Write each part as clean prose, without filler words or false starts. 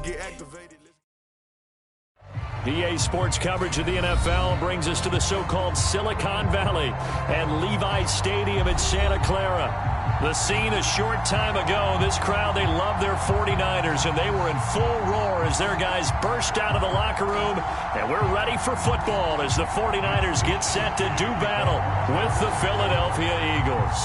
get activated. EA Sports coverage of the NFL brings us to the so-called Silicon Valley and Levi's Stadium in Santa Clara. The scene a short time ago, this crowd, they love their 49ers, and they were in full roar as their guys burst out of the locker room, and we're ready for football as the 49ers get set to do battle with the Philadelphia Eagles.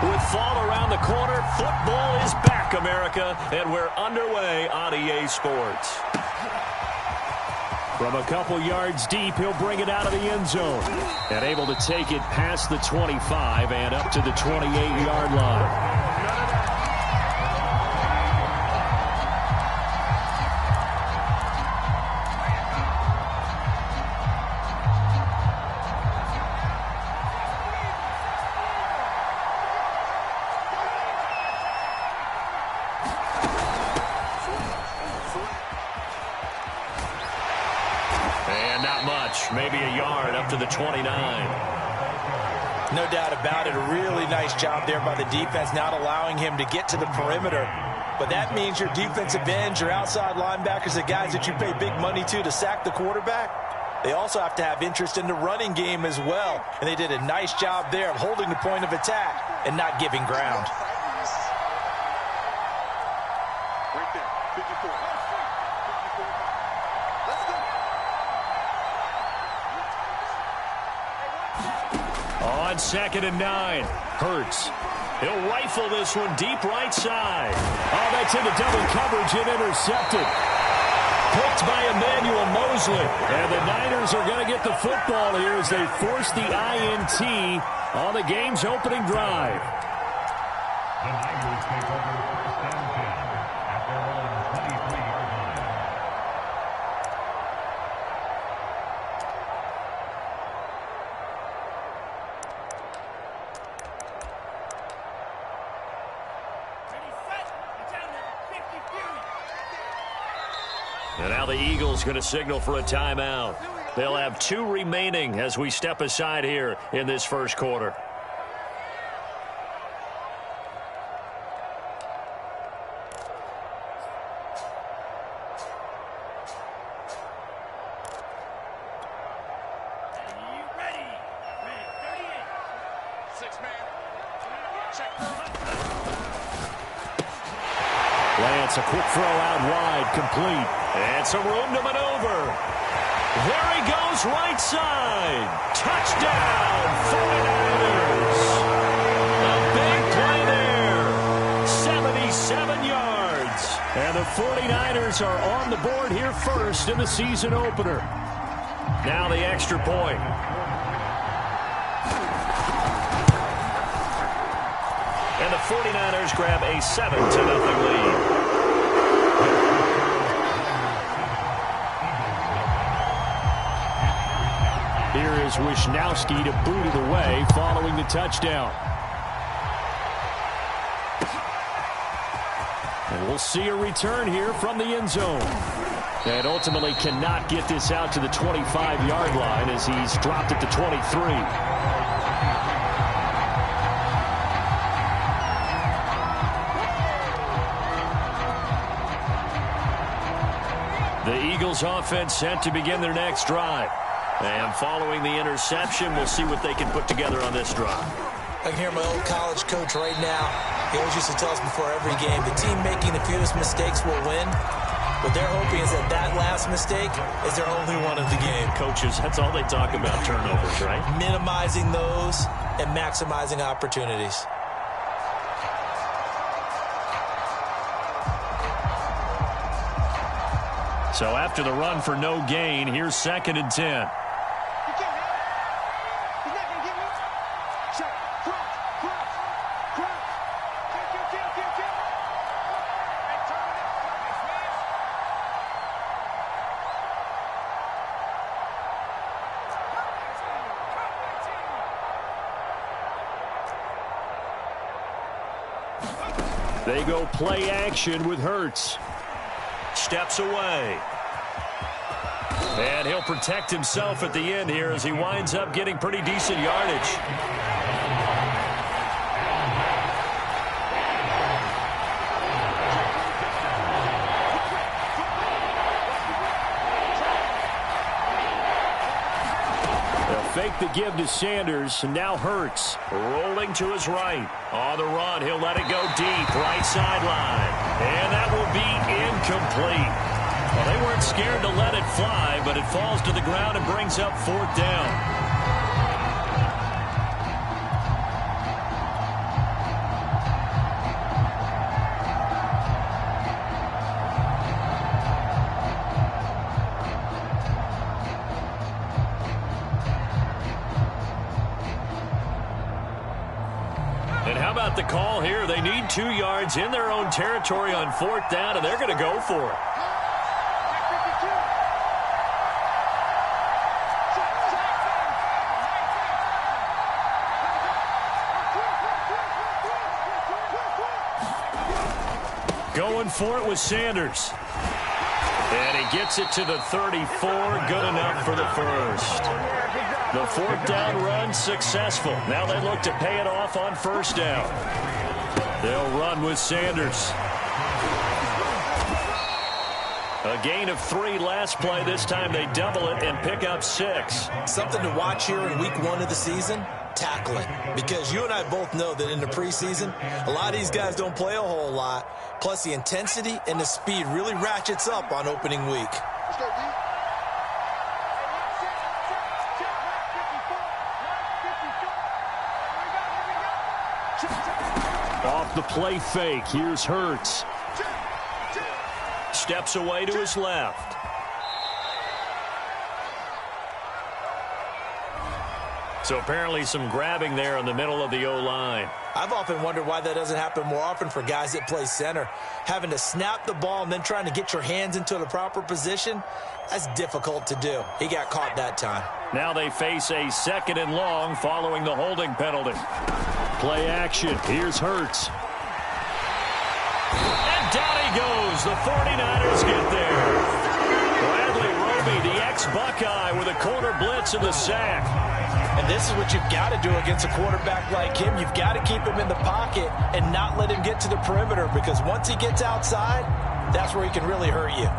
With fall around the corner, football is back, America, and we're underway on EA Sports. From a couple yards deep, he'll bring it out of the end zone. And able to take it past the 25 and up to the 28-yard line. Maybe a yard up to the 29. No doubt about it. A really nice job there by the defense, not allowing him to get to the perimeter. But that means your defensive ends, your outside linebackers, the guys that you pay big money to sack the quarterback, they also have to have interest in the running game as well. And they did a nice job there of holding the point of attack and not giving ground. Right there, 54. On 2nd and 9, Hurts. He'll rifle this one deep right side. Oh, that's into double coverage and intercepted. Picked by Emmanuel Mosley. And the Niners are going to get the football here as they force the INT on the game's opening drive. The Niners take over first and 10 at their own 23-yard line. And now the Eagles going to signal for a timeout. They'll have 2 remaining as we step aside here in this first quarter. Lance, a quick throw out wide, complete. And some room to maneuver. There he goes, right side. Touchdown, 49ers. A big play there. 77 yards. And the 49ers are on the board here first in the season opener. Now the extra point. And the 49ers grab a 7-0 lead. Here is Wisnowski to boot it away following the touchdown. And we'll see a return here from the end zone. And ultimately cannot get this out to the 25-yard line as he's dropped it to 23. The Eagles offense set to begin their next drive. And following the interception, we'll see what they can put together on this drive. I can hear my old college coach right now. He always used to tell us before every game, the team making the fewest mistakes will win. What they're hoping is that that last mistake is their only one of the game. Coaches, that's all they talk about, turnovers, right? Minimizing those and maximizing opportunities. So after the run for no gain, here's 2nd and 10. They go play action with Hurts. Steps away. And he'll protect himself at the end here as he winds up getting pretty decent yardage. make the give to Sanders, and now Hurts rolling to his right. On the run, he'll let it go deep, right sideline. And that will be incomplete. Well, they weren't scared to let it fly, but it falls to the ground and brings up 4th down. And how about the call here? They need 2 yards in their own territory on 4th down, and they're going to go for it. Going for it with Sanders. And he gets it to the 34. Good enough for the first. The 4th down run successful. Now they look to pay it off on 1st down. They'll run with Sanders. A gain of 3 last play. This time they double it and pick up 6. Something to watch here in week 1 of the season, tackling. Because you and I both know that in the preseason, a lot of these guys don't play a whole lot. Plus the intensity and the speed really ratchets up on opening week. Off the play fake, here's Hurts. Steps away to his left. So apparently some grabbing there in the middle of the O-line. I've often wondered why that doesn't happen more often for guys that play center. Having to snap the ball and then trying to get your hands into the proper position, that's difficult to do. He got caught that time. Now they face a 2nd and long following the holding penalty. Play action. Here's Hurts. And down he goes. The 49ers get there. Bradley Roby, the ex-Buckeye, with a corner blitz and the sack. And this is what you've got to do against a quarterback like him. You've got to keep him in the pocket and not let him get to the perimeter, because once he gets outside, that's where he can really hurt you.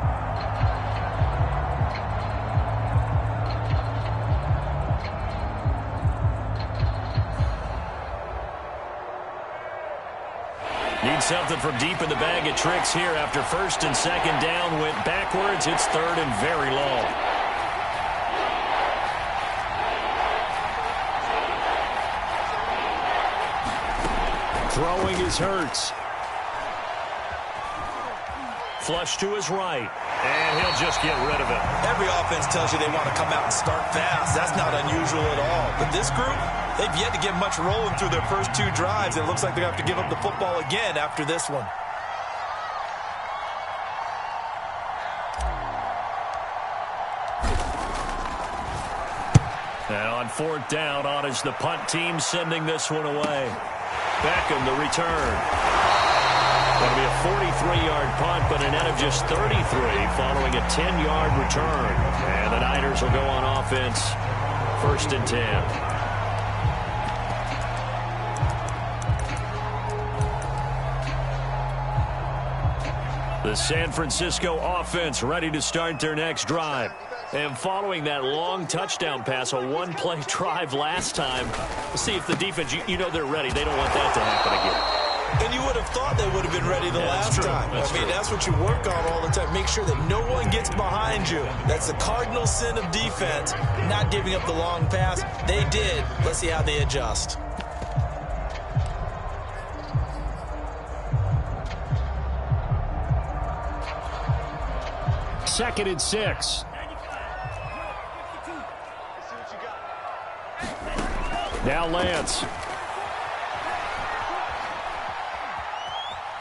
Need something from deep in the bag of tricks here after 1st and 2nd down went backwards. It's 3rd and very long. Throwing his Hurts. Flush to his right. And he'll just get rid of it. Every offense tells you they want to come out and start fast. That's not unusual at all. But this group, they've yet to get much rolling through their first 2 drives. It looks like they're going to have to give up the football again after this one. And on 4th down, on is the punt team sending this one away. Beckham, the return. Going to be a 43-yard punt, but a net of just 33 following a 10-yard return. And the Niners will go on offense, 1st and 10. The San Francisco offense ready to start their next drive. And following that long touchdown pass, a 1-play drive last time, we'll see if the defense, you know they're ready. They don't want that to happen again. And you would have thought they would have been ready the last time. That's what you work on all the time. Make sure that no one gets behind you. That's the cardinal sin of defense, not giving up the long pass. They did. Let's see how they adjust. Second and 6. Now Lance.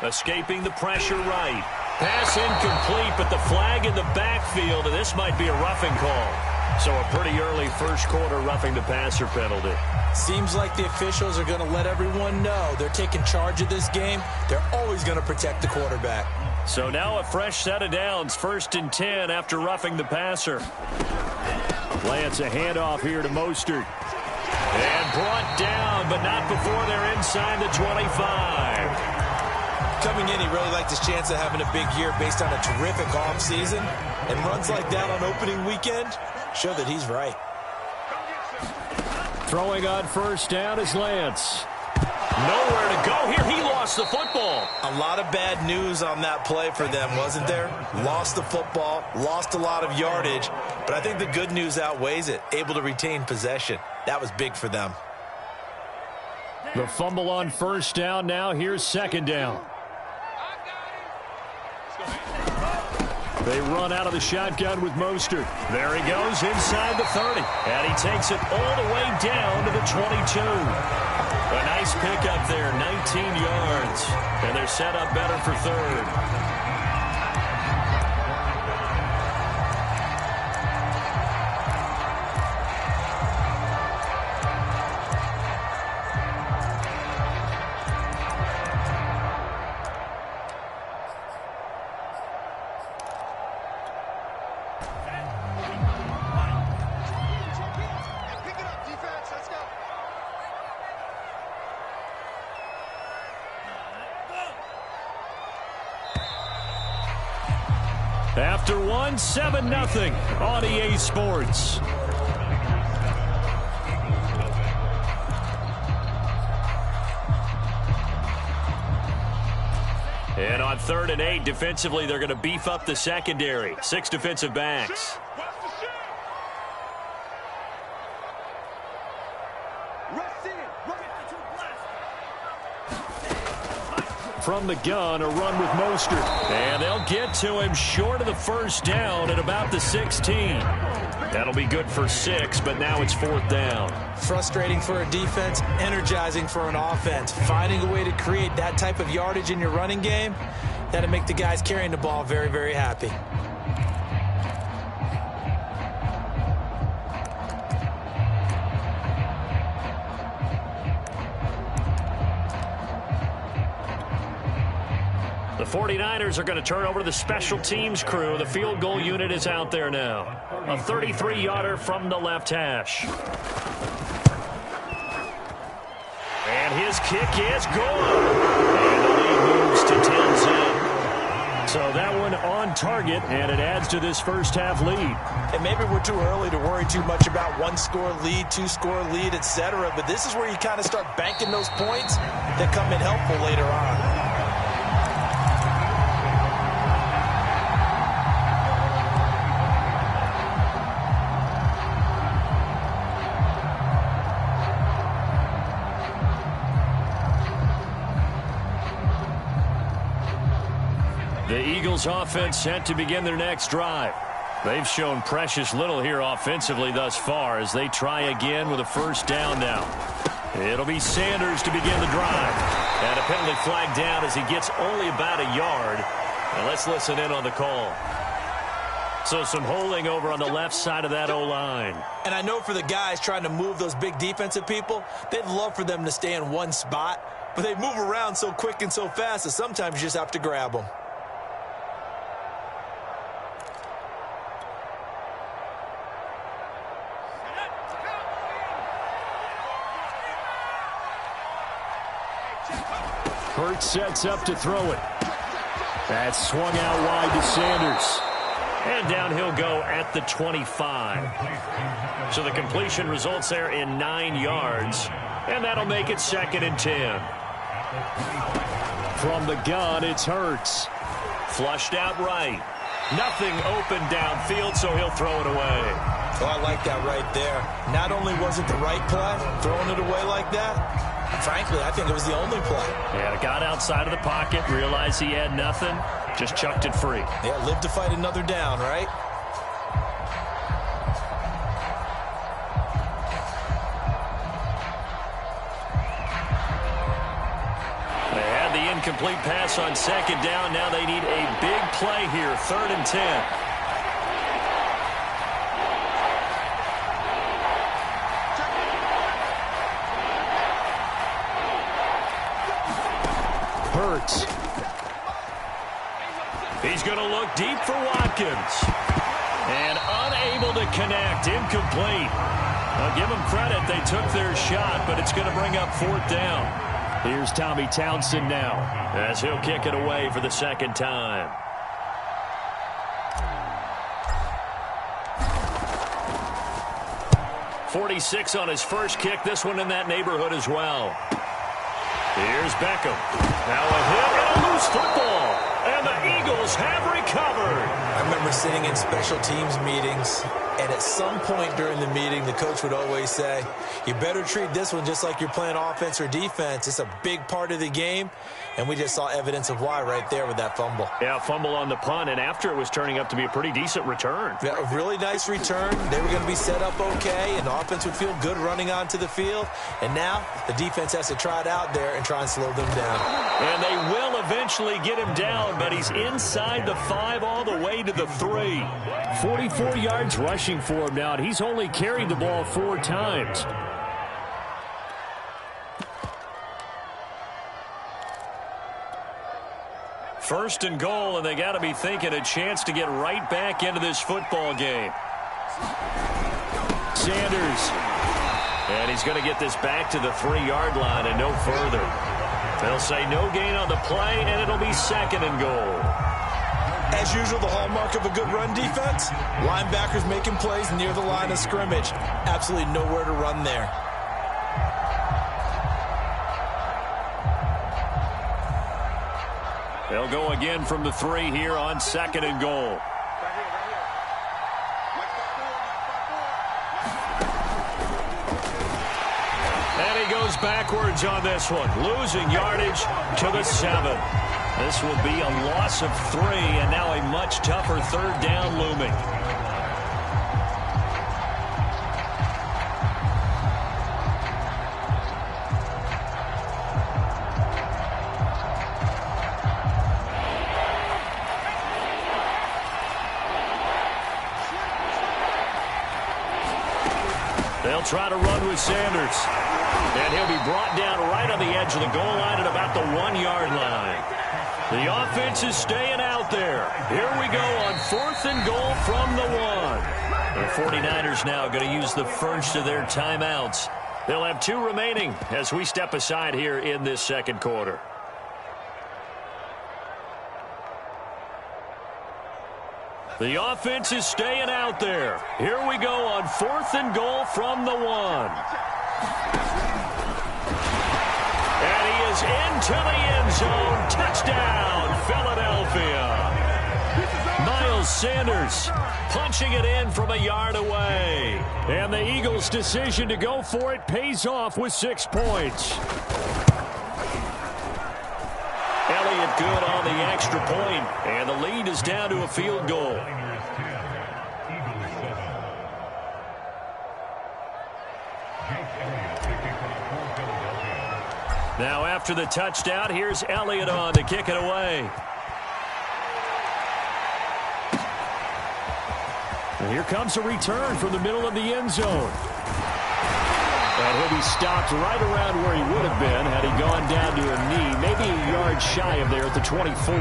Escaping the pressure right. Pass incomplete, but the flag in the backfield, and this might be a roughing call. So a pretty early first quarter roughing the passer penalty. Seems like the officials are going to let everyone know they're taking charge of this game. They're always going to protect the quarterback. So now a fresh set of downs, 1st and 10 after roughing the passer. Lance, a handoff here to Mostert. And brought down, but not before they're inside the 25. Coming in, he really liked his chance of having a big year based on a terrific offseason. And runs like that on opening weekend show that he's right. Throwing on first down is Lance. Nowhere to go here. He lost the football. A lot of bad news on that play for them, wasn't there? Lost the football, lost a lot of yardage, but I think the good news outweighs it. Able to retain possession. That was big for them. The fumble on first down. Now here's second down. They run out of the shotgun with Mostert. There he goes inside the 30. And he takes it all the way down to the 22. A nice pickup there, 19 yards. And they're set up better for third. After one, 7-0 on EA Sports. And on 3rd and 8, defensively, they're going to beef up the secondary. 6 defensive backs. From the gun, a run with Mostert. And they'll get to him short of the first down at about the 16. That'll be good for 6, but now it's 4th down. Frustrating for a defense, energizing for an offense. Finding a way to create that type of yardage in your running game, that'll make the guys carrying the ball very, very happy. The 49ers are going to turn over to the special teams crew. The field goal unit is out there now. A 33-yarder from the left hash. And his kick is good. And the lead moves to 10-10. So that one on target, and it adds to this first half lead. And maybe we're too early to worry too much about one-score lead, two-score lead, etc. But this is where you kind of start banking those points that come in helpful later on. The Eagles offense set to begin their next drive. They've shown precious little here offensively thus far as they try again with a first down now. It'll be Sanders to begin the drive. And a penalty flag down as he gets only about a yard. And let's listen in on the call. So some holding over on the left side of that O-line. And I know for the guys trying to move those big defensive people, they'd love for them to stay in one spot. But they move around so quick and so fast that sometimes you just have to grab them. Hurts sets up to throw it. That's swung out wide to Sanders. And down he'll go at the 25. So the completion results there in 9 yards. And that'll make it 2nd and 10. From the gun, it's Hurts. Flushed out right. Nothing open downfield, so he'll throw it away. Oh, I like that right there. Not only was it the right play, throwing it away like that, frankly, I think it was the only play. Yeah, got outside of the pocket, realized he had nothing, just chucked it free. Yeah, live to fight another down, right? They had the incomplete pass on 2nd down. Now they need a big play here, 3rd and 10. Hurts. He's going to look deep for Watkins. And unable to connect, incomplete. I'll give them credit, they took their shot, but it's going to bring up 4th down. Here's Tommy Townsend now, as he'll kick it away for the 2nd time. 46 on his first kick. This one in that neighborhood as well. Here's Beckham. Now a hit and a loose football. And the Eagles have recovered. I remember sitting in special teams meetings, and at some point during the meeting, the coach would always say, you better treat this one just like you're playing offense or defense. It's a big part of the game, and we just saw evidence of why right there with that fumble. Yeah, fumble on the punt, and after it was turning up to be a pretty decent return. Yeah, a really nice return. They were going to be set up okay, and the offense would feel good running onto the field. And now the defense has to try it out there and try and slow them down. And they will eventually get him down, but he's inside the 5 all the way to the 3. 44 yards rushing for him now, and he's only carried the ball 4 times. First and goal, and they got to be thinking a chance to get right back into this football game. Sanders. And he's going to get this back to the 3-yard line and no further. They'll say no gain on the play, and it'll be 2nd and goal. As usual, the hallmark of a good run defense, linebackers making plays near the line of scrimmage. Absolutely nowhere to run there. They'll go again from the 3 here on 2nd and goal. And he goes backwards on this one, losing yardage to the 7. This will be a loss of 3, and now a much tougher 3rd down looming. They'll try to run with Sanders. And he'll be brought down right on the edge of the goal line at about the 1-yard line. The offense is staying out there. Here we go on 4th and goal from the 1. The 49ers now going to use the first of their timeouts. They'll have 2 remaining as we step aside here in this 2nd quarter. The offense is staying out there. Here we go on 4th and goal from the 1. And he is into the end zone. Touchdown, Philadelphia. Miles Sanders punching it in from a yard away. And the Eagles' decision to go for it pays off with 6 points. Elliott good on the extra point, and the lead is down to a field goal. Now after the touchdown, here's Elliott on to kick it away. And here comes a return from the middle of the end zone. And he'll be stopped right around where he would have been had he gone down to a knee, maybe a yard shy of there at the 24.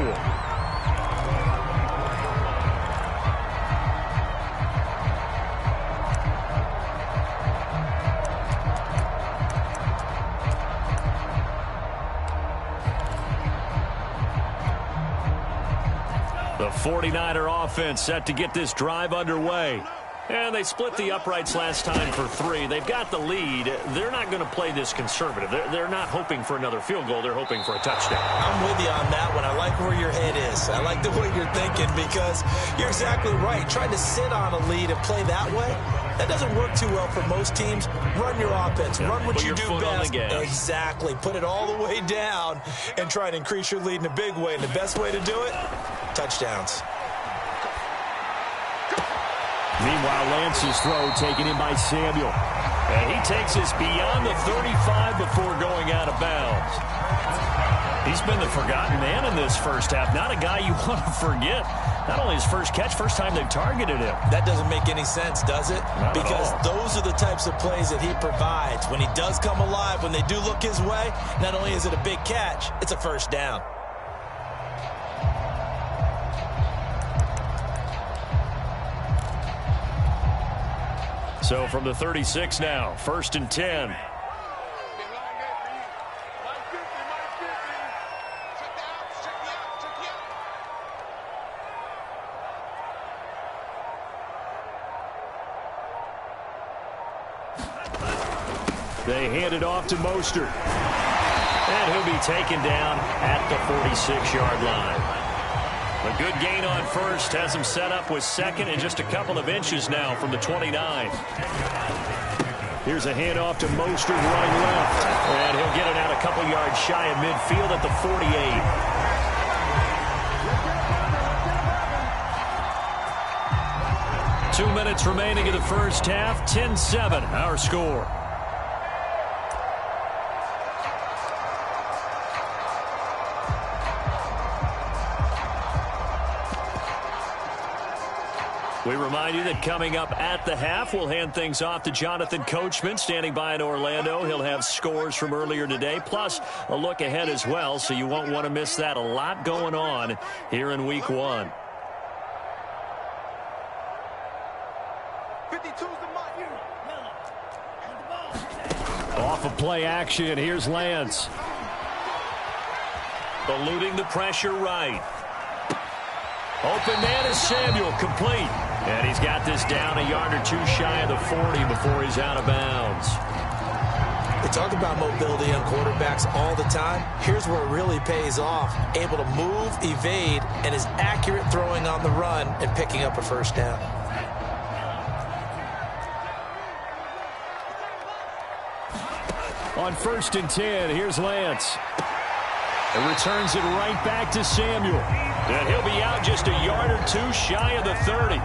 The 49er offense set to get this drive underway. And they split the uprights last time for 3. They've got the lead. They're not going to play this conservative. They're not hoping for another field goal. They're hoping for a touchdown. I'm with you on that one. I like where your head is. I like the way you're thinking because you're exactly right. Trying to sit on a lead and play that way, that doesn't work too well for most teams. Run your offense. Yeah, run what you do best. Exactly. Put it all the way down and try and increase your lead in a big way. And the best way to do it, touchdowns. Meanwhile, Lance's throw taken in by Samuel. And he takes us beyond the 35 before going out of bounds. He's been the forgotten man in this first half. Not a guy you want to forget. Not only his first catch, first time they've targeted him. That doesn't make any sense, does it? Not because at all. Those are the types of plays that he provides. When he does come alive, when they do look his way, not only is it a big catch, it's a first down. So from the 36 now, 1st and 10. They hand it off to Mostert. And he'll be taken down at the 46-yard line. A good gain on first has him set up with second and just a couple of inches now from the 29. Here's a handoff to Mostert running left. And he'll get it out a couple yards shy of midfield at the 48. 2 minutes remaining in the first half. 10-7, our score. We remind you that coming up at the half, we'll hand things off to Jonathan Coachman, standing by in Orlando. He'll have scores from earlier today, plus a look ahead as well, so you won't want to miss that. A lot going on here in Week 1. 52's the mark. Off of play action, here's Lance. Eluding the pressure right. Open man is Samuel, complete. And he's got this down a yard or two shy of the 40 before he's out of bounds. We talk about mobility on quarterbacks all the time. Here's where it really pays off. Able to move, evade, and is accurate throwing on the run and picking up a first down. On 1st and 10, here's Lance. And returns it right back to Samuel. And he'll be out just a yard or two shy of the 30.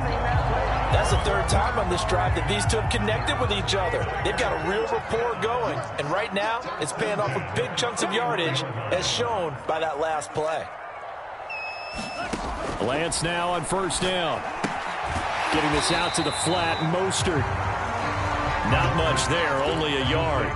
That's the third time on this drive that these two have connected with each other. They've got a real rapport going. And right now, it's paying off with big chunks of yardage, as shown by that last play. Lance now on 1st down. Getting this out to the flat, Mostert. Not much there, only a yard.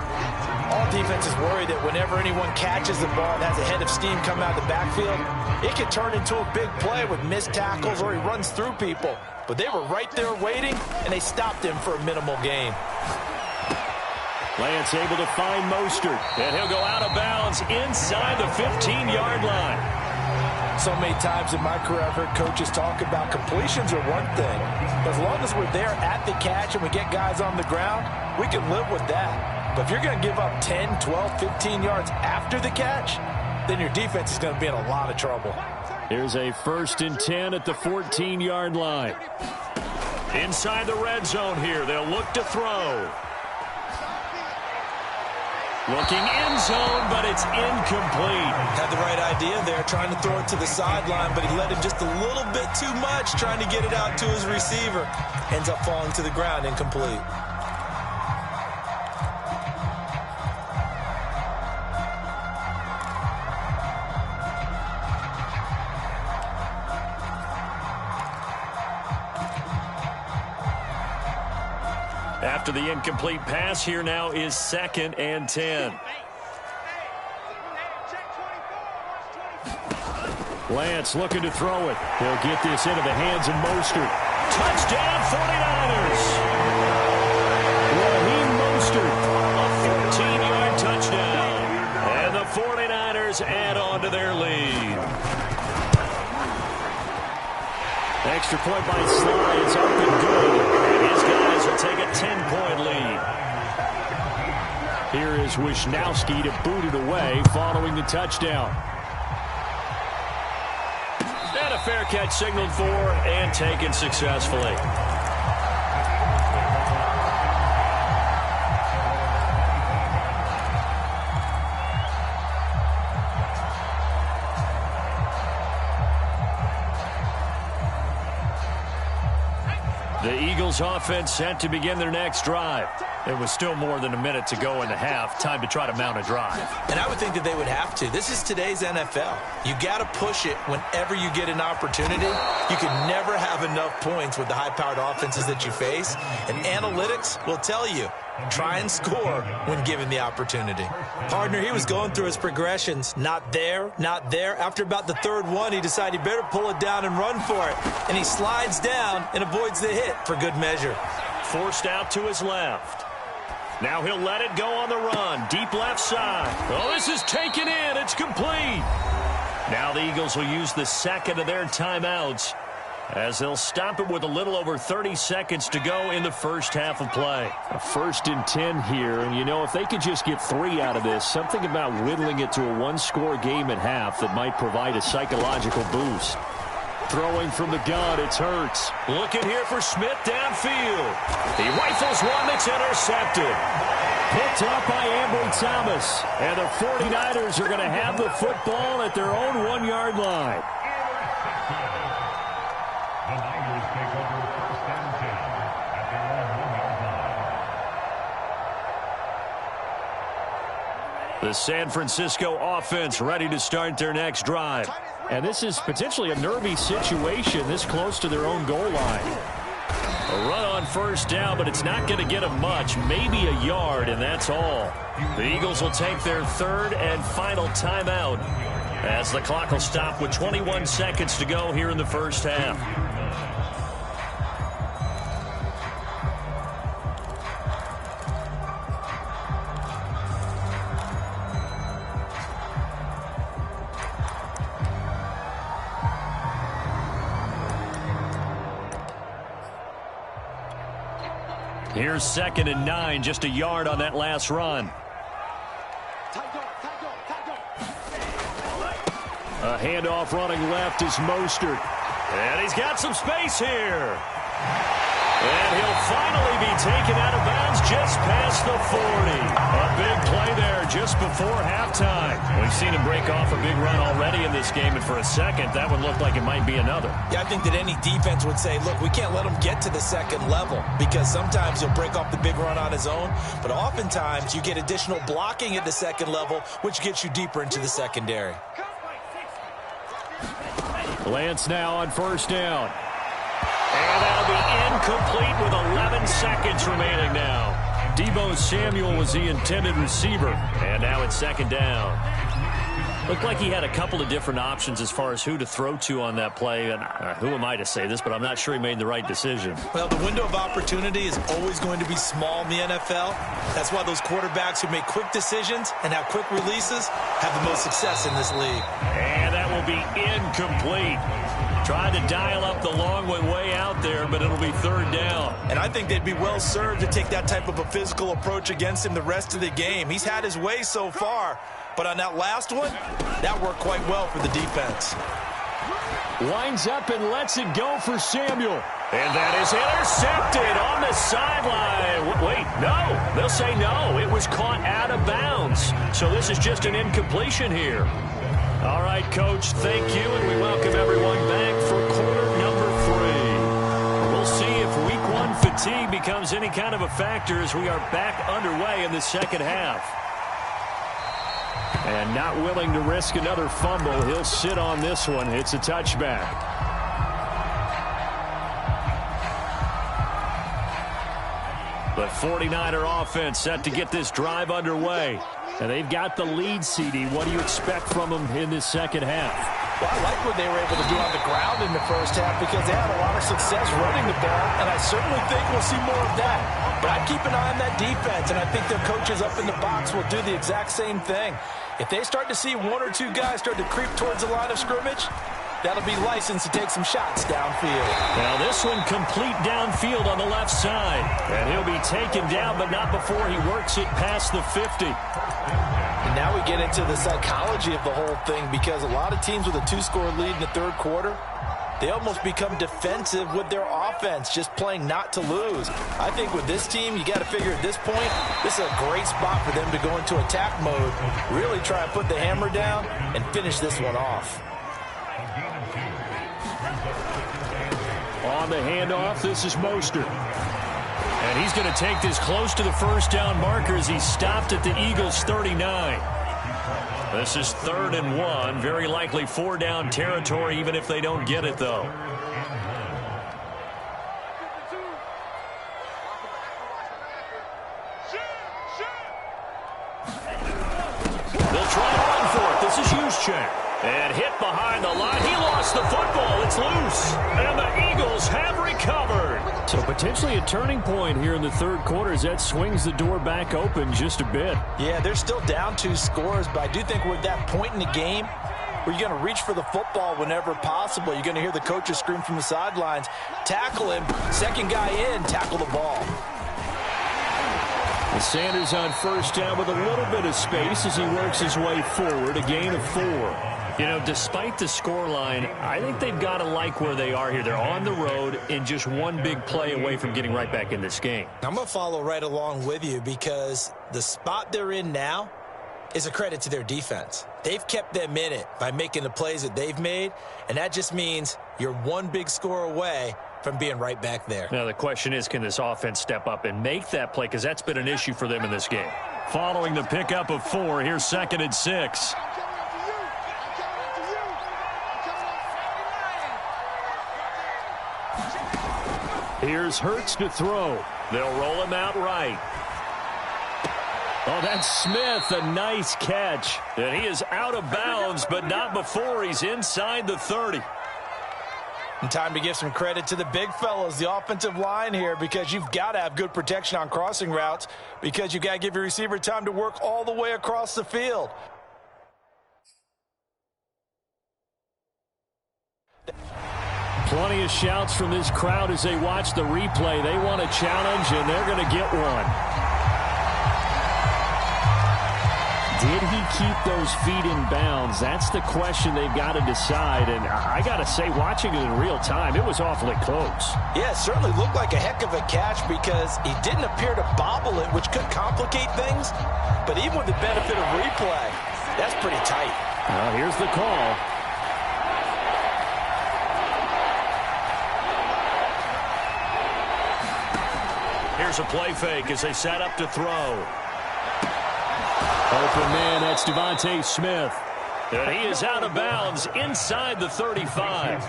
All defense is worried that whenever anyone catches the ball and has a head of steam come out of the backfield, it can turn into a big play with missed tackles or he runs through people. But they were right there waiting, and they stopped him for a minimal gain. Lance able to find Mostert, and he'll go out of bounds inside the 15-yard line. So many times in my career, I've heard coaches talk about completions are one thing. But as long as we're there at the catch and we get guys on the ground, we can live with that. But if you're going to give up 10, 12, 15 yards after the catch, then your defense is going to be in a lot of trouble. Here's a 1st and 10 at the 14-yard line. Inside the red zone here, they'll look to throw. Looking end zone, but it's incomplete. Had the right idea there, trying to throw it to the sideline, but he let him just a little bit too much, trying to get it out to his receiver. Ends up falling to the ground, incomplete. After the incomplete pass, here now is 2nd and 10. Lance looking to throw it. He'll get this into the hands of Mostert. Touchdown, 49ers! Raheem Mostert, a 14-yard touchdown. And the 49ers add on to their lead. Extra point by Sly is up and good. And his guys will take a 10-point lead. Here is Wisnowski to boot it away following the touchdown. And a fair catch signaled for and taken successfully. The Eagles offense set to begin their next drive. It was still more than a minute to go in the half. Time to try to mount a drive. And I would think that they would have to. This is today's NFL. You got to push it whenever you get an opportunity. You can never have enough points with the high-powered offenses that you face. And analytics will tell you, try and score when given the opportunity. Partner, he was going through his progressions. Not there, not there. After about the third one, he decided he better pull it down and run for it. And he slides down and avoids the hit for good measure. Forced out to his left. Now he'll let it go on the run. Deep left side. Oh, this is taken in. It's complete. Now the Eagles will use the second of their timeouts as they'll stop it with a little over 30 seconds to go in the first half of play. A 1st and 10 here, and you know, if they could just get 3 out of this, something about whittling it to a one-score game at half that might provide a psychological boost. Throwing from the gun, it's Hurts. Looking here for Smith downfield. He rifles one that's intercepted. Picked up by Ambry Thomas. And the 49ers are going to have the football at their own 1-yard line. The Niners take over 1st and 10 at their own 1-yard line. The San Francisco offense ready to start their next drive. And this is potentially a nervy situation this close to their own goal line. A run on 1st down, but it's not going to get them much. Maybe a yard, and that's all. The Eagles will take their 3rd and final timeout as the clock will stop with 21 seconds to go here in the first half. Here's 2nd and 9, just a yard on that last run. A handoff running left is Mostert. And he's got some space here. And he'll finally be taken out of bounds just past the 40. A big play there just before halftime. We've seen him break off a big run already in this game, and for a second, that one looked like it might be another. Yeah, I think that any defense would say, look, we can't let him get to the 2nd level, because sometimes he'll break off the big run on his own, but oftentimes you get additional blocking at the 2nd level, which gets you deeper into the secondary. Lance now on 1st down. And that'll be incomplete with 11 seconds remaining now. Deebo Samuel was the intended receiver. And now it's 2nd down. Looked like he had a couple of different options as far as who to throw to on that play. And who am I to say this, but I'm not sure he made the right decision. Well, the window of opportunity is always going to be small in the NFL. That's why those quarterbacks who make quick decisions and have quick releases have the most success in this league. And that will be incomplete. Tried to dial up the long one way out there, but it'll be 3rd down. And I think they'd be well served to take that type of a physical approach against him the rest of the game. He's had his way so far, but on that last one, that worked quite well for the defense. Winds up and lets it go for Samuel. And that is intercepted on the sideline. Wait, no. They'll say no. It was caught out of bounds. So this is just an incompletion here. All right, Coach, thank you, and we welcome everyone back for quarter number 3. We'll see if Week 1 fatigue becomes any kind of a factor as we are back underway in the 2nd half. And not willing to risk another fumble, he'll sit on this one. It's a touchback. The 49er offense set to get this drive underway. And they've got the lead, CD. What do you expect from them in this 2nd half? Well, I like what they were able to do on the ground in the first half because they had a lot of success running the ball, and I certainly think we'll see more of that. But I'd keep an eye on that defense, and I think their coaches up in the box will do the exact same thing. If they start to see 1 or 2 guys start to creep towards the line of scrimmage, that'll be licensed to take some shots downfield. Now this one complete downfield on the left side. And he'll be taken down, but not before he works it past the 50. And now we get into the psychology of the whole thing because a lot of teams with a 2-score lead in the 3rd quarter, they almost become defensive with their offense, just playing not to lose. I think with this team, you got to figure at this point, this is a great spot for them to go into attack mode, really try and put the hammer down and finish this one off. On the handoff, this is Mostert. And he's going to take this close to the 1st down marker as he stopped at the Eagles' 39. This is 3rd and 1. Very likely 4-down territory, even if they don't get it, though. They'll try to run for it. This is Juszczyk. And hit behind the line. He lost the football. It's loose. And the Eagles have recovered. So potentially a turning point here in the 3rd quarter as that swings the door back open just a bit. Yeah, they're still down 2 scores, but I do think we're at that point in the game where you're going to reach for the football whenever possible. You're going to hear the coaches scream from the sidelines, tackle him, second guy in, tackle the ball. And Sanders on first down with a little bit of space as he works his way forward, a gain of 4. You know, despite the scoreline, I think they've got to like where they are here. They're on the road and just one big play away from getting right back in this game. I'm going to follow right along with you because the spot they're in now is a credit to their defense. They've kept them in it by making the plays that they've made, and that just means you're one big score away from being right back there. Now, the question is, can this offense step up and make that play? Because that's been an issue for them in this game. Following the pickup of 4, here's 2nd and 6. Here's Hurts to throw. They'll roll him out right. Oh, that's Smith, a nice catch. And he is out of bounds, but not before he's inside the 30. And time to give some credit to the big fellas, the offensive line here, because you've got to have good protection on crossing routes because you've got to give your receiver time to work all the way across the field. Plenty of shouts from this crowd as they watch the replay. They want a challenge, and they're going to get one. Did he keep those feet in bounds? That's the question they've got to decide. And I got to say, watching it in real time, it was awfully close. Yeah, it certainly looked like a heck of a catch because he didn't appear to bobble it, which could complicate things. But even with the benefit of replay, that's pretty tight. Well, here's the call. Here's a play fake as they set up to throw. Open man, that's Devontae Smith. And he is out of bounds inside the 35.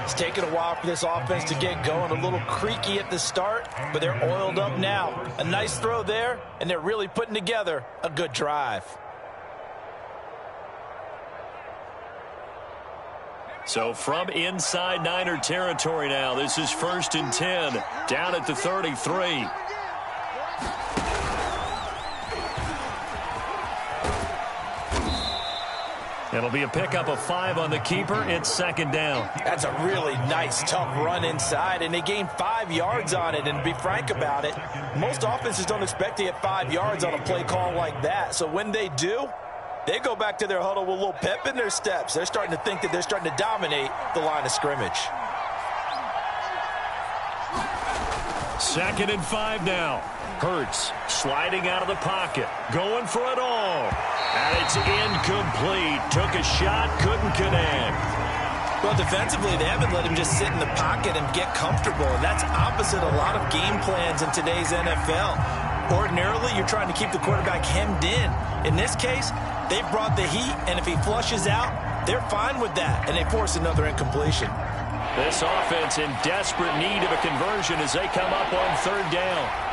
It's taken a while for this offense to get going. A little creaky at the start, but they're oiled up now. A nice throw there, and they're really putting together a good drive. So from inside Niner territory now, this is 1st and 10, down at the 33. It'll be a pickup of 5 on the keeper. It's 2nd down. That's a really nice, tough run inside, and they gained 5 yards on it. And to be frank about it, most offenses don't expect to get 5 yards on a play call like that. So when they do, they go back to their huddle with a little pep in their steps. They're starting to think that they're starting to dominate the line of scrimmage. 2nd and 5 now. Hurts sliding out of the pocket, going for it all. And it's incomplete. Took a shot, couldn't connect. Well, defensively, they haven't let him just sit in the pocket and get comfortable. And that's opposite a lot of game plans in today's NFL. Ordinarily, you're trying to keep the quarterback hemmed in. In this case, they've brought the heat, and if he flushes out, they're fine with that, and they force another incompletion. This offense in desperate need of a conversion as they come up on 3rd down.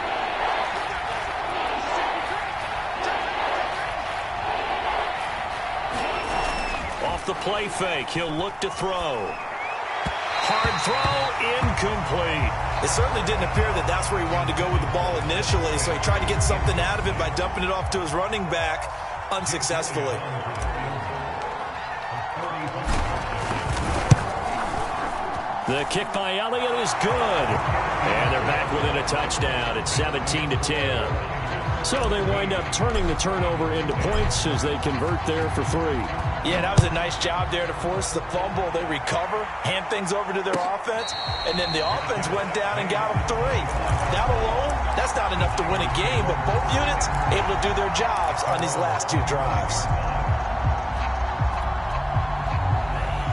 The play fake. He'll look to throw. Hard throw, incomplete. It certainly didn't appear that that's where he wanted to go with the ball initially, so he tried to get something out of it by dumping it off to his running back unsuccessfully. The kick by Elliott is good. And they're back within a touchdown. It's 17-10. So they wind up turning the turnover into points as they convert there for 3. Yeah, that was a nice job there to force the fumble. They recover, hand things over to their offense, and then the offense went down and got them 3. That alone, that's not enough to win a game, but both units able to do their jobs on these last 2 drives.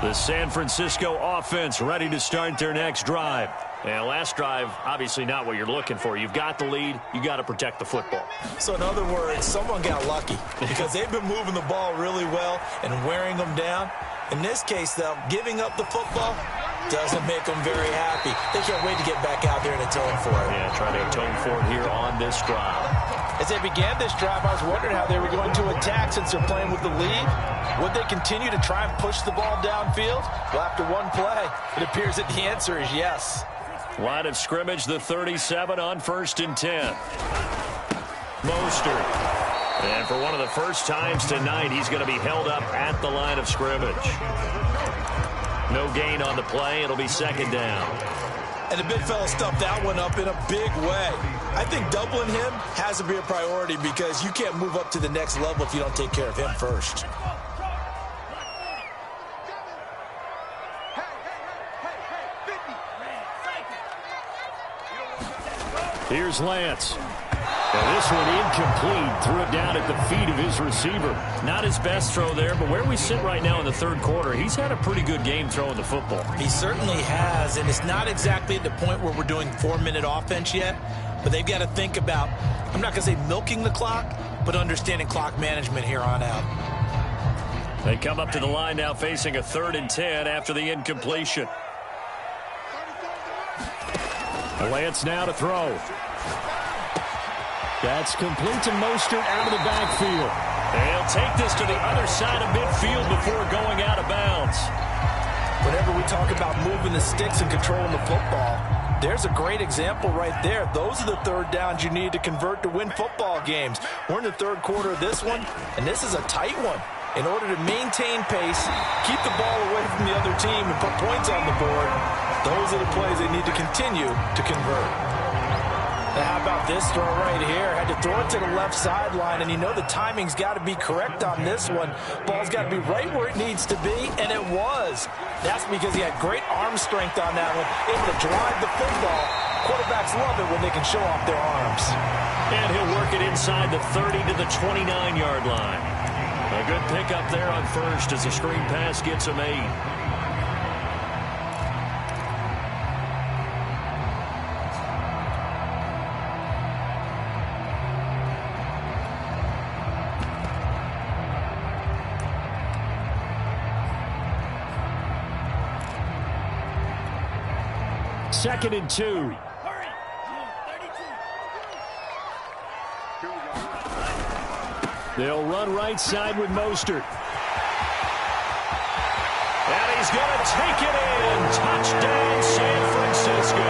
The San Francisco offense ready to start their next drive. And last drive, obviously not what you're looking for. You've got the lead. You got to protect the football. So in other words, someone got lucky because they've been moving the ball really well and wearing them down. In this case, though, giving up the football doesn't make them very happy. They can't wait to get back out there and atone for it. Yeah, try to atone for it here on this drive. As they began this drive, I was wondering how they were going to attack since they're playing with the lead. Would they continue to try and push the ball downfield? Well, after one play, it appears that the answer is yes. Line of scrimmage, the 37 on 1st and 10. Mostert And for one of the first times tonight, he's going to be held up at the line of scrimmage. No gain on the play. It'll be second down. And the big fella stuffed that one up in a big way. I think doubling him has to be a priority because you can't move up to the next level if you don't take care of him first. Here's Lance. And this one incomplete. Threw it down at the feet of his receiver. Not his best throw there, but where we sit right now in the third quarter, he's had a pretty good game throwing the football. He certainly has, and it's not exactly at the point where we're doing 4-minute offense yet, but they've got to think about, I'm not going to say milking the clock, but understanding clock management here on out. They come up to the line now facing a 3rd and 10 after the incompletion. Lance now to throw. That's complete to Mostert out of the backfield. They'll take this to the other side of midfield before going out of bounds. Whenever we talk about moving the sticks and controlling the football, there's a great example right there. Those are the third downs you need to convert to win football games. We're in the third quarter of this one, and this is a tight one. In order to maintain pace, keep the ball away from the other team, and put points on the board, those are the plays they need to continue to convert. Now how about this throw right here? Had to throw it to the left sideline, and you know the timing's got to be correct on this one. Ball's got to be right where it needs to be, and it was. That's because he had great arm strength on that one, able to drive the football. Quarterbacks love it when they can show off their arms. And he'll work it inside the 30 to the 29-yard line. A good pickup there on first as the screen pass gets him 8. Second and 2. They'll run right side with Mostert. And he's going to take it in. Touchdown, San Francisco.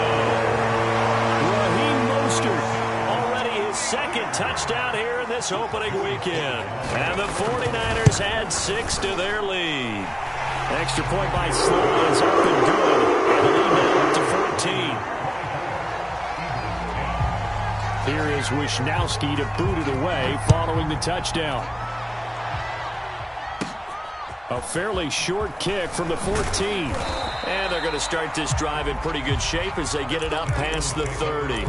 Raheem Mostert. Already his second touchdown here in this opening weekend. And the 49ers add 6 to their lead. Extra point by Sloan is up and good. And the lead now up to 14. Here is Wisnowski to boot it away following the touchdown. A fairly short kick from the 14. And they're going to start this drive in pretty good shape as they get it up past the 30.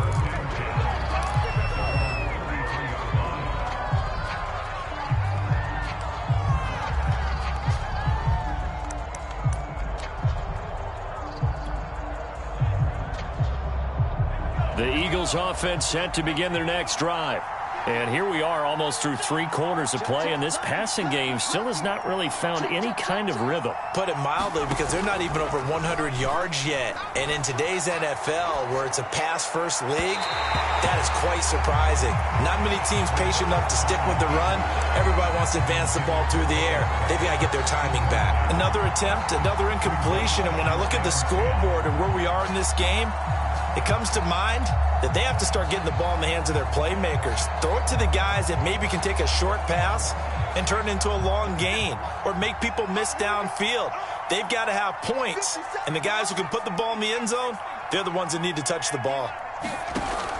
The Eagles offense set to begin their next drive. And here we are almost through 3 quarters of play, and this passing game still has not really found any kind of rhythm. Put it mildly, because they're not even over 100 yards yet. And in today's NFL, where it's a pass-first league, that is quite surprising. Not many teams patient enough to stick with the run. Everybody wants to advance the ball through the air. They've got to get their timing back. Another attempt, another incompletion, and when I look at the scoreboard and where we are in this game, it comes to mind that they have to start getting the ball in the hands of their playmakers. Throw it to the guys that maybe can take a short pass and turn it into a long gain or make people miss downfield. They've got to have points, and the guys who can put the ball in the end zone, they're the ones that need to touch the ball.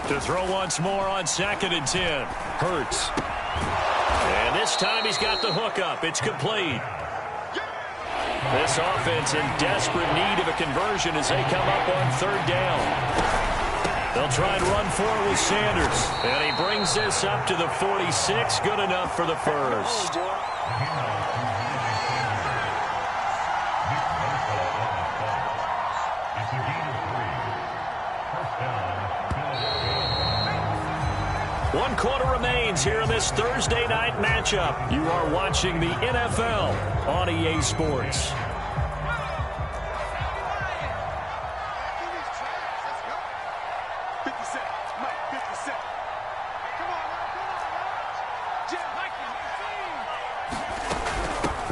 To throw once more on 2nd and 10. Hurts. And this time he's got the hook up. It's complete. This offense in desperate need of a conversion as they come up on 3rd down. They'll try and run forward with Sanders. And he brings this up to the 46. Good enough for the first. One quarter remains here in this Thursday night matchup. You are watching the NFL on EA Sports.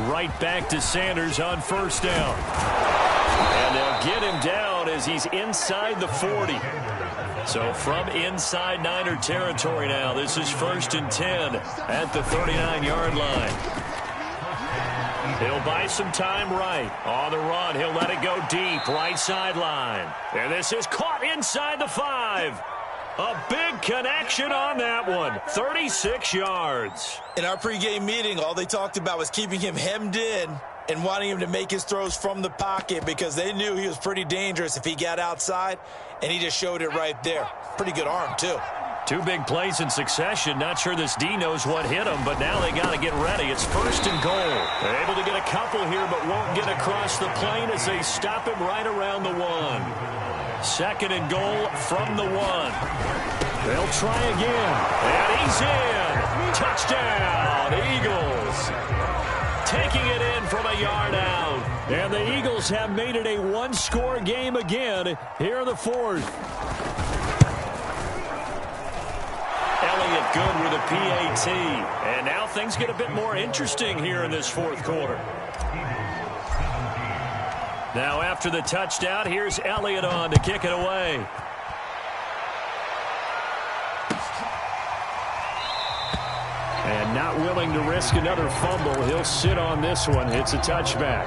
Right back to Sanders on 1st down. And they'll get him down as he's inside the 40. So from inside Niner territory now, this is 1st and 10 at the 39-yard line. He'll buy some time right. On the run, he'll let it go deep, right sideline. And this is caught inside the 5. A big connection on that one. 36 yards. In our pregame meeting, all they talked about was keeping him hemmed in and wanting him to make his throws from the pocket because they knew he was pretty dangerous if he got outside, and he just showed it right there. Pretty good arm, too. 2 big plays in succession. Not sure this D knows what hit him, but now they got to get ready. It's 1st and goal. They're able to get a couple here, but won't get across the plane as they stop him right around the 1. 2nd and goal from the 1. They'll try again, and he's in. Touchdown, Eagles. Taking it in from a yard out. And the Eagles have made it a 1-score game again here in the 4th. Elliott good with a PAT. And now things get a bit more interesting here in this 4th quarter. Now after the touchdown, here's Elliott on to kick it away. And not willing to risk another fumble. He'll sit on this one. It's a touchback.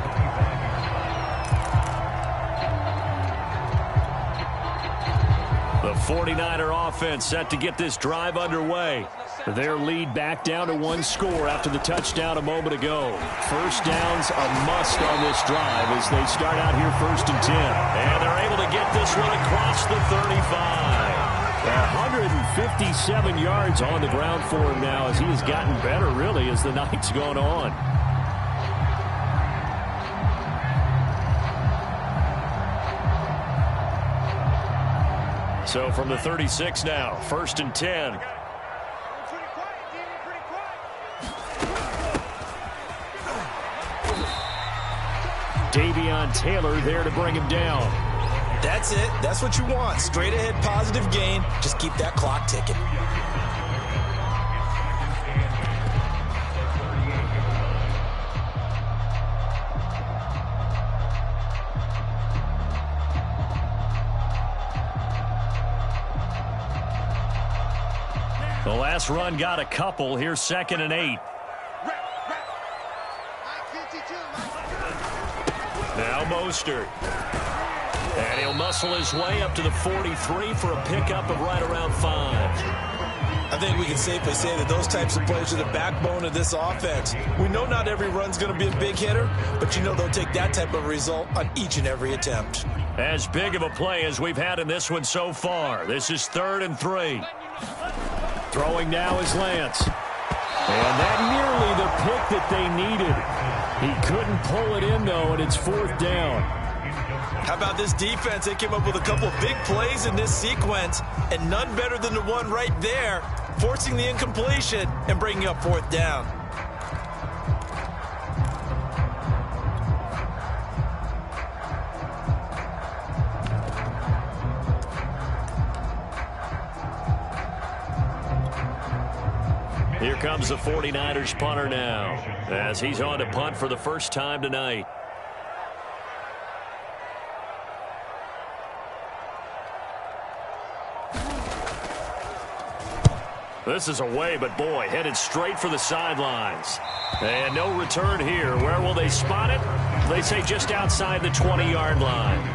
The 49er offense set to get this drive underway. Their lead back down to 1 score after the touchdown a moment ago. First down's a must on this drive as they start out here 1st and 10. And they're able to get this one across the 35. 157 yards on the ground for him now as he has gotten better, really, as the night's gone on. So from the 36 now, 1st and 10. Davion Taylor there to bring him down. That's it. That's what you want. Straight ahead, positive gain. Just keep that clock ticking. The last run got a couple. Here's 2nd and 8. Now Mostert. And he'll muscle his way up to the 43 for a pickup of right around 5. I think we can safely say that those types of plays are the backbone of this offense. We know not every run's going to be a big hitter, but you know they'll take that type of result on each and every attempt. As big of a play as we've had in this one so far. This is 3rd and 3. Throwing now is Lance. And that nearly the pick that they needed. He couldn't pull it in, though, and it's 4th down. How about this defense? They came up with a couple big plays in this sequence, and none better than the one right there, forcing the incompletion and bringing up 4th down. Here comes the 49ers punter now, as he's on to punt for the first time tonight. This is away, but boy, headed straight for the sidelines. And no return here. Where will they spot it? They say just outside the 20-yard line.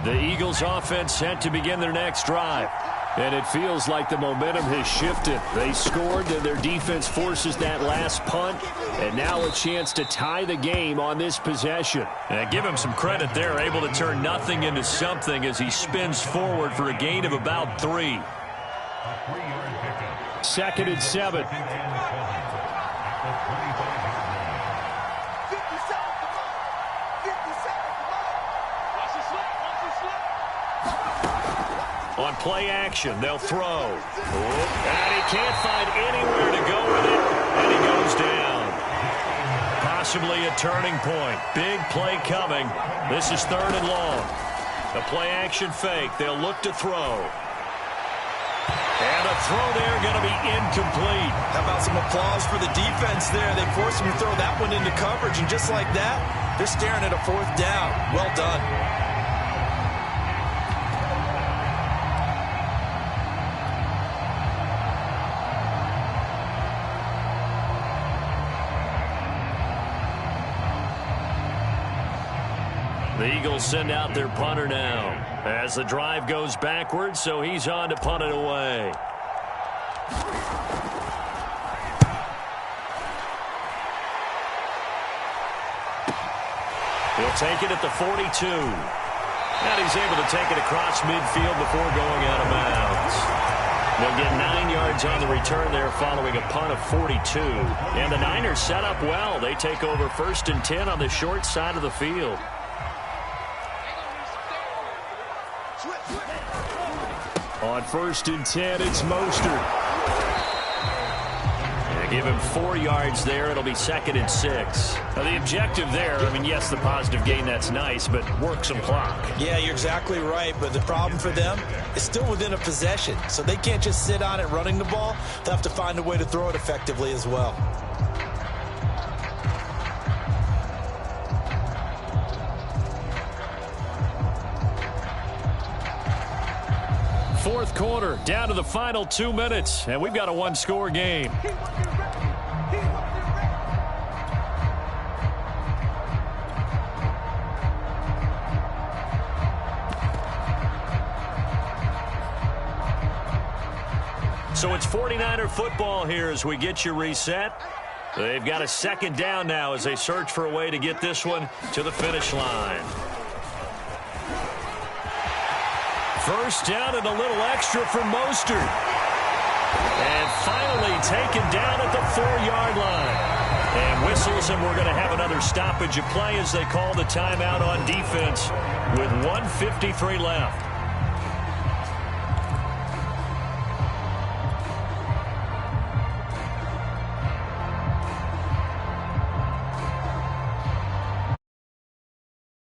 The Eagles offense set to begin their next drive. And it feels like the momentum has shifted. They scored, and their defense forces that last punt. And now a chance to tie the game on this possession. And give him some credit there, able to turn nothing into something as he spins forward for a gain of about 3. 2nd and 7. On play action, they'll throw. And he can't find anywhere to go with it, and he goes down. Possibly a turning point. Big play coming. This is 3rd and long. A play action fake. They'll look to throw. And a throw there going to be incomplete. How about some applause for the defense there? They forced him to throw that one into coverage, and just like that, they're staring at a 4th down. Well done. The Eagles send out their punter now as the drive goes backwards, so he's on to punt it away. He'll take it at the 42. And he's able to take it across midfield before going out of bounds. They'll get 9 yards on the return there following a punt of 42. And the Niners set up well. They take over 1st and 10 on the short side of the field. On 1st and 10, it's Mostert. Give him 4 yards there. It'll be 2nd and 6. Now, the objective there, I mean, yes, the positive gain, that's nice, but work some clock. Yeah, you're exactly right, but the problem for them is still within a possession, so they can't just sit on it running the ball. They'll have to find a way to throw it effectively as well. Fourth quarter, down to the final 2 minutes, and we've got a one-score game. So it's 49er football here as we get you reset. They've got a 2nd down now as they search for a way to get this one to the finish line. 1st down and a little extra for Mostert. And finally taken down at the 4-yard line. And whistles, and we're going to have another stoppage of play as they call the timeout on defense with 1:53 left.